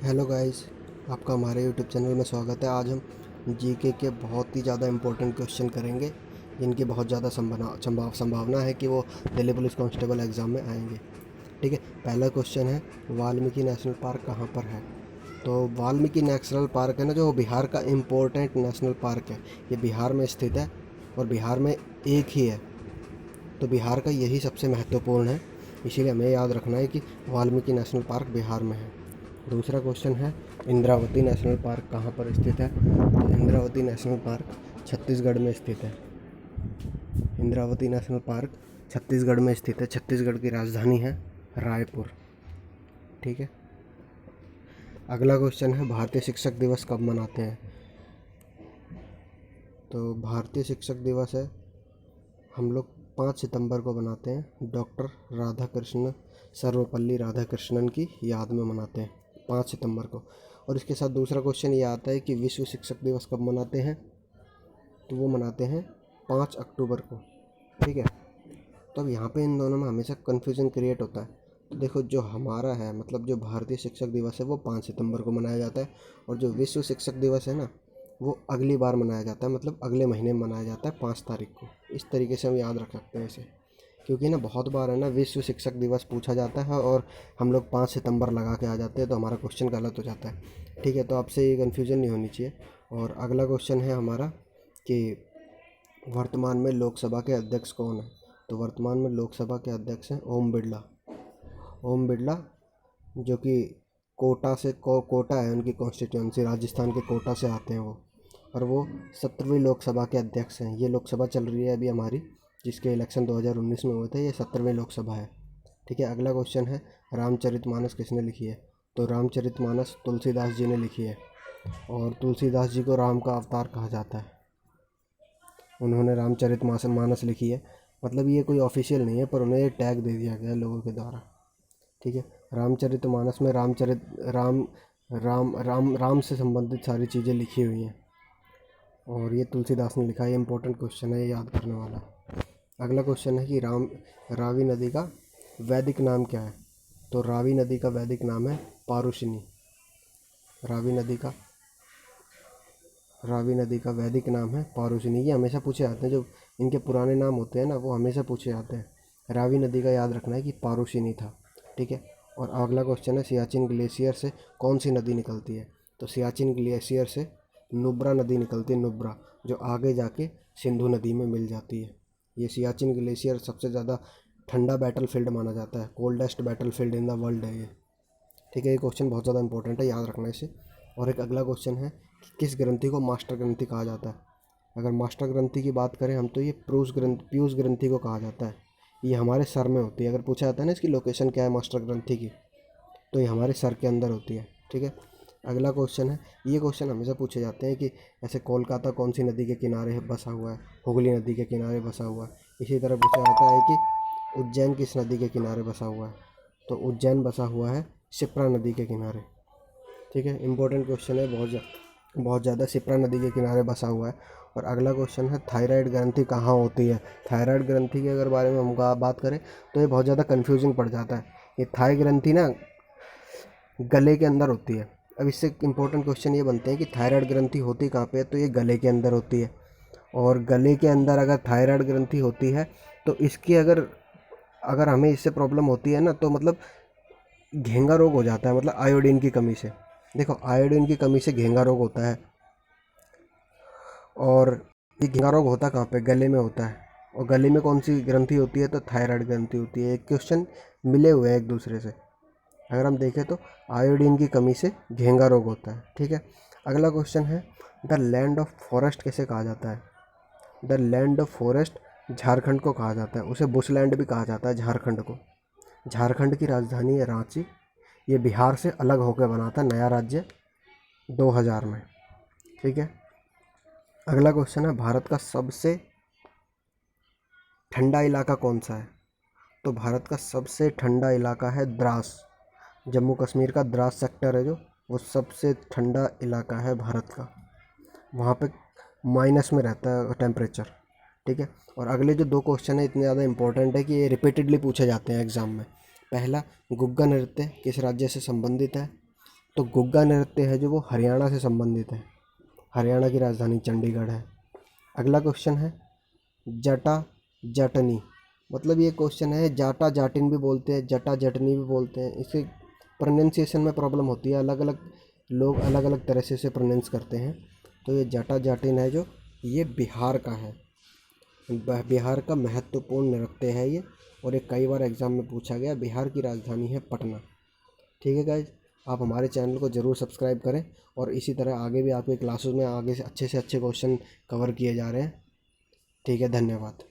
Hello guys, आपका हमारे YouTube channel में स्वागत है। आज हम जीके के बहुत ही ज़्यादा इम्पोर्टेंट क्वेश्चन करेंगे, जिनकी बहुत ज़्यादा संभावना है कि वो दिल्ली पुलिस कांस्टेबल एग्ज़ाम में आएंगे। ठीक है, पहला क्वेश्चन है, वाल्मीकि नेशनल पार्क कहाँ पर है? तो वाल्मीकि नेशनल पार्क है ना, जो बिहार का इम्पोर्टेंट नेशनल पार्क है, ये बिहार में स्थित है और बिहार में एक ही है। तो बिहार का यही सबसे महत्वपूर्ण है, इसीलिए हमें याद रखना है कि वाल्मीकि नेशनल पार्क बिहार में है। दूसरा क्वेश्चन है, इंद्रावती नेशनल पार्क कहाँ पर स्थित है? तो इंद्रावती नेशनल पार्क छत्तीसगढ़ में स्थित है। इंद्रावती नेशनल पार्क छत्तीसगढ़ में स्थित है। छत्तीसगढ़ की राजधानी है रायपुर। ठीक है, अगला क्वेश्चन है, भारतीय शिक्षक दिवस कब मनाते हैं? तो भारतीय शिक्षक दिवस है, हम लोग 5 सितंबर को मनाते हैं। डॉक्टर राधाकृष्ण सर्वपल्ली राधाकृष्णन की याद में मनाते हैं 5 सितंबर को। और इसके साथ दूसरा क्वेश्चन ये आता है कि विश्व शिक्षक दिवस कब मनाते हैं? तो वो मनाते हैं 5 अक्टूबर को। ठीक है, तो अब यहाँ पे इन दोनों में हमेशा कन्फ्यूज़न क्रिएट होता है। तो देखो, जो हमारा है, मतलब जो भारतीय शिक्षक दिवस है वो 5 सितंबर को मनाया जाता है, और जो विश्व शिक्षक दिवस है ना, वो अगली बार मनाया जाता है, मतलब अगले महीने में मनाया जाता है 5 तारीख को। इस तरीके से हम याद रख सकते हैं इसे, क्योंकि ना बहुत बार है ना विश्व शिक्षक दिवस पूछा जाता है और हम लोग 5 सितंबर लगा के आ जाते हैं, तो हमारा क्वेश्चन गलत हो जाता है। ठीक है, तो आपसे ये कन्फ्यूज़न नहीं होनी चाहिए। और अगला क्वेश्चन है हमारा कि वर्तमान में लोकसभा के अध्यक्ष कौन है? तो वर्तमान में लोकसभा के अध्यक्ष हैं ओम बिरला। ओम बिरला, जो कि कोटा है उनकी कॉन्स्टिट्यूंसी, राजस्थान के कोटा से आते हैं वो, और वो 17वीं लोकसभा के अध्यक्ष हैं। ये लोकसभा चल रही है अभी हमारी, जिसके इलेक्शन 2019 में हुए थे, ये 17वीं लोकसभा है। ठीक है, अगला क्वेश्चन है, रामचरितमानस किसने लिखी है? तो रामचरितमानस तुलसीदास जी ने लिखी है, और तुलसीदास जी को राम का अवतार कहा जाता है। उन्होंने रामचरितमानस लिखी है, मतलब ये कोई ऑफिशियल नहीं है, पर उन्हें ये टैग दे दिया गया है लोगों के द्वारा। ठीक है, रामचरितमानस में राम से संबंधित सारी चीज़ें लिखी हुई हैं, और ये तुलसीदास ने लिखा है। ये इंपॉर्टेंट क्वेश्चन है, ये याद करने वाला। अगला क्वेश्चन है कि रावी नदी का वैदिक नाम क्या है? तो रावी नदी का वैदिक नाम है पारुशिनी। रावी नदी का वैदिक नाम है पारुशिनी। ये हमेशा पूछे जाते हैं, जो इनके पुराने नाम होते हैं ना, वो हमेशा पूछे जाते हैं। रावी नदी का याद रखना है कि पारुशिनी था। ठीक है, और अगला क्वेश्चन है, सियाचिन ग्लेशियर से कौन सी नदी निकलती है? तो सियाचिन ग्लेशियर से नुब्रा नदी निकलती है, नुब्रा, जो आगे जाके सिंधु नदी में मिल जाती है। ये सियाचिन ग्लेशियर सबसे ज़्यादा ठंडा बैटलफील्ड माना जाता है, coldest battlefield in the world है ये। ठीक है, ये क्वेश्चन बहुत ज़्यादा इंपॉर्टेंट है, याद रखना इसे। और एक अगला क्वेश्चन है कि किस ग्रंथि को मास्टर ग्रंथि कहा जाता है? अगर मास्टर ग्रंथि की बात करें हम, तो ये पीयूष ग्रंथि को कहा जाता है। ये हमारे सर में होती है। अगर पूछा जाता है ना इसकी लोकेशन क्या है मास्टर ग्रंथि की, तो ये हमारे सर के अंदर होती है। ठीक है, अगला क्वेश्चन है, ये क्वेश्चन हमेशा पूछे जाते हैं कि ऐसे कोलकाता कौन सी नदी के किनारे बसा हुआ है? हुगली नदी के किनारे बसा हुआ है। इसी तरह पूछा जाता है कि उज्जैन किस नदी के किनारे बसा हुआ है? तो उज्जैन बसा हुआ है शिप्रा नदी के किनारे। ठीक है, इंपॉर्टेंट क्वेश्चन है, बहुत ज़्यादा शिप्रा नदी के किनारे बसा हुआ है। और अगला क्वेश्चन है, थायराइड ग्रंथि कहाँ होती है? थायराइड ग्रंथि के अगर बारे में हम बात करें तो ये बहुत ज़्यादा कन्फ्यूजिंग पड़ जाता है। ये थाई ग्रंथि ना गले के अंदर होती है। अब इससे इंपॉर्टेंट क्वेश्चन ये बनते हैं कि थायराइड ग्रंथि होती कहाँ पे है? तो ये गले के अंदर होती है। और गले के अंदर अगर थायराइड ग्रंथि होती है, तो इसकी अगर अगर हमें इससे प्रॉब्लम होती है ना, तो मतलब घेंगा रोग हो जाता है, मतलब आयोडीन की कमी से। देखो, आयोडीन की कमी से घेंगा रोग होता है, और ये घेंगा रोग होता कहाँ पे? गले में होता है। और गले में कौन सी ग्रंथि होती है? तो थायराइड ग्रंथि होती है। एक क्वेश्चन मिले हुए हैं एक दूसरे से। अगर हम देखें तो आयोडीन की कमी से घेंगा रोग होता है। ठीक है, अगला क्वेश्चन है, द लैंड ऑफ फॉरेस्ट कैसे कहा जाता है? The land of forest Jharkhand को कहा जाता है, उसे बुशलैंड भी कहा जाता है झारखंड को। झारखंड की राजधानी है रांची। ये बिहार से अलग होकर बना था नया राज्य 2000 में। ठीक है, अगला क्वेश्चन है, भारत का सबसे ठंडा इलाका कौन सा है? तो भारत का सबसे ठंडा इलाका है द्रास। जम्मू कश्मीर का द्रास सेक्टर है जो, वो सबसे ठंडा इलाका है भारत का। वहाँ पे माइनस में रहता है टेम्परेचर। ठीक है, और अगले जो 2 क्वेश्चन है इतने ज़्यादा इंपॉर्टेंट है कि ये रिपीटेडली पूछे जाते हैं एग्ज़ाम में। पहला, गुग्गा नृत्य किस राज्य से संबंधित है? तो गुग्गा नृत्य है जो वो हरियाणा से संबंधित है, हरियाणा की राजधानी चंडीगढ़ है। अगला क्वेश्चन है जटा जटनी, मतलब ये क्वेश्चन है, जाटा जाटिन भी बोलते हैं, जटा जटनी भी बोलते हैं, इससे प्रोनाउंसिएशन में प्रॉब्लम होती है, अलग अलग लोग अलग अलग तरह से इसे प्रोनाउंस करते हैं। तो ये जटा जाटिन है जो ये बिहार का है, बिहार का महत्वपूर्ण नृत्य है ये, और ये कई बार एग्जाम में पूछा गया। बिहार की राजधानी है पटना। ठीक है गाइज, आप हमारे चैनल को ज़रूर सब्सक्राइब करें, और इसी तरह आगे भी आपके क्लासेस में आगे से अच्छे क्वेश्चन कवर किए जा रहे हैं। ठीक है, धन्यवाद।